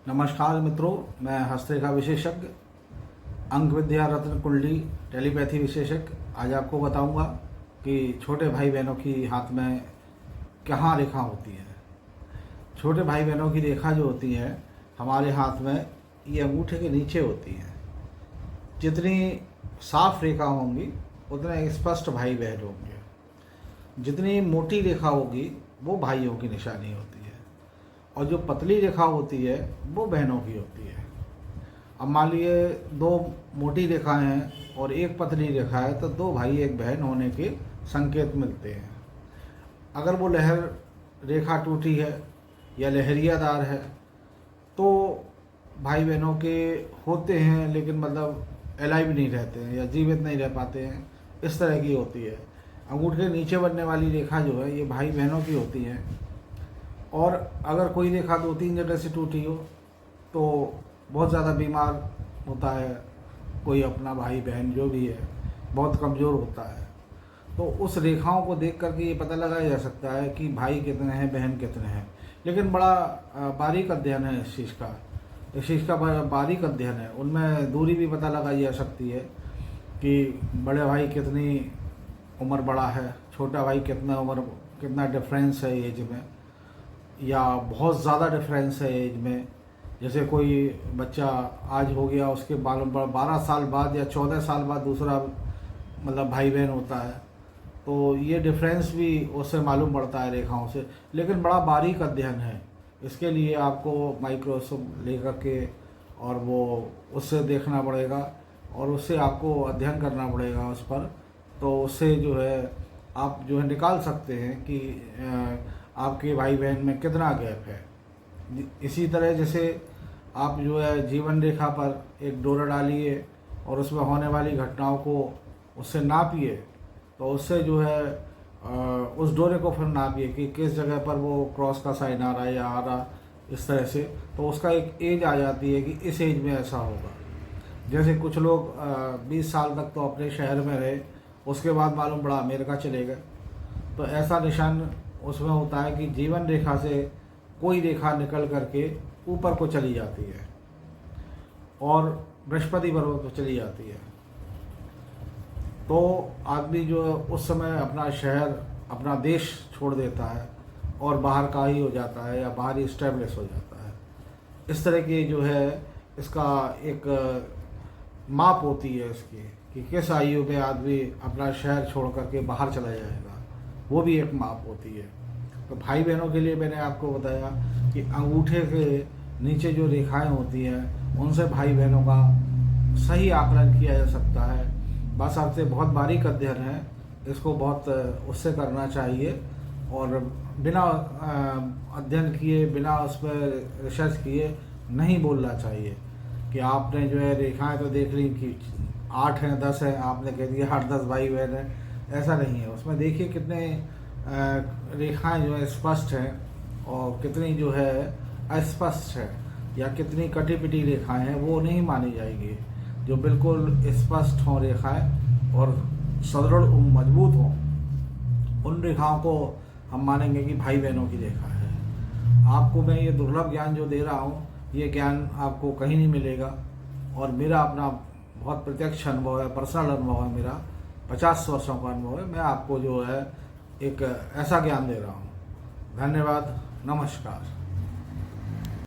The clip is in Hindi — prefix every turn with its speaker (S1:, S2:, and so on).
S1: नमस्कार मित्रों, मैं हस्तरेखा विशेषज्ञ, अंक विद्या रत्न कुंडली टेलीपैथी विशेषज्ञ आज आपको बताऊंगा कि छोटे भाई बहनों की हाथ में कहाँ रेखा होती है। छोटे भाई बहनों की रेखा जो होती है हमारे हाथ में, ये अंगूठे के नीचे होती है। जितनी साफ रेखा होंगी उतने स्पष्ट भाई बहन होंगे। जितनी मोटी रेखा होगी वो भाइयों की निशानी होती है और जो पतली रेखा होती है वो बहनों की होती है। अब मान लिए दो मोटी रेखाएं हैं और एक पतली रेखा है तो दो भाई एक बहन होने के संकेत मिलते हैं। अगर वो लहर रेखा टूटी है या लहरियादार है तो भाई बहनों के होते हैं, लेकिन मतलब अलाइव नहीं रहते हैं या जीवित नहीं रह पाते हैं, इस तरह की होती है। अंगूठे के नीचे बनने वाली रेखा जो है ये भाई बहनों की होती है। और अगर कोई रेखा 2-3 जगह से टूटी हो तो बहुत ज़्यादा बीमार होता है कोई अपना भाई बहन जो भी है, बहुत कमज़ोर होता है। तो उस रेखाओं को देख करके ये पता लगाया जा सकता है कि भाई कितने हैं, बहन कितने हैं। लेकिन बड़ा बारीक अध्ययन है इस चीज़ का बारीक अध्ययन है। उनमें दूरी भी पता लगाई जा सकती है कि बड़े भाई कितनी उम्र बड़ा है, छोटा भाई कितना डिफरेंस है एज में, या बहुत ज़्यादा डिफरेंस है एज में। जैसे कोई बच्चा आज हो गया, उसके 12 साल बाद या 14 साल बाद दूसरा मतलब भाई बहन होता है, तो ये डिफरेंस भी उससे मालूम पड़ता है रेखाओं से। लेकिन बड़ा बारीक अध्ययन है, इसके लिए आपको माइक्रोस्कोप लेकर के और वो उससे देखना पड़ेगा और उससे आपको अध्ययन करना पड़ेगा उस पर। तो उससे जो है आप जो है निकाल सकते हैं कि आपके भाई बहन में कितना गैप है। इसी तरह जैसे आप जो है जीवन रेखा पर एक डोरा डालिए और उसमें होने वाली घटनाओं को उससे नापिए, तो उससे जो है उस डोरे को फिर नापिए कि किस जगह पर वो क्रॉस का साइन आ रहा है या आ रहा, इस तरह से। तो उसका एक एज आ जाती है कि इस एज में ऐसा होगा। जैसे कुछ लोग 20 साल तक तो अपने शहर में रहे, उसके बाद मालूम पड़ा अमेरिका चले गए। तो ऐसा निशान उसमें होता है कि जीवन रेखा से कोई रेखा निकल करके ऊपर को चली जाती है और बृहस्पति पर्वत पर चली जाती है। तो आदमी जो उस समय अपना शहर, अपना देश छोड़ देता है और बाहर का ही हो जाता है या बाहर ही इस्टेब्लिश हो जाता है। इस तरह की जो है इसका एक माप होती है इसकी कि किस आयु में आदमी अपना शहर छोड़ करके बाहर चला जाएगा, वो भी एक माप होती है। तो भाई बहनों के लिए मैंने आपको बताया कि अंगूठे के नीचे जो रेखाएं होती हैं उनसे भाई बहनों का सही आकलन किया जा सकता है। बस आपसे बहुत बारीक अध्ययन है, इसको बहुत उससे करना चाहिए और बिना अध्ययन किए, बिना उस पर रिसर्च किए नहीं बोलना चाहिए कि आपने जो है रेखाएं तो देख ली कि 8 हैं, 10 हैं, आपने कह दिया 8-10 भाई बहन हैं। ऐसा नहीं है। उसमें देखिए कितने रेखाएं जो है स्पष्ट हैं और कितनी जो है अस्पष्ट है, या कितनी कटी पिटी रेखाएं हैं वो नहीं मानी जाएगी। जो बिल्कुल स्पष्ट हों रेखाएं और सुदृढ़ मजबूत हों, उन रेखाओं को हम मानेंगे कि भाई बहनों की रेखा है। आपको मैं ये दुर्लभ ज्ञान जो दे रहा हूँ, ये ज्ञान आपको कहीं नहीं मिलेगा और मेरा अपना बहुत प्रत्यक्ष अनुभव है, पर्सनल अनुभव है, मेरा 50 वर्षों का अनुभव है। मैं आपको जो है एक ऐसा ज्ञान दे रहा हूँ। धन्यवाद, नमस्कार।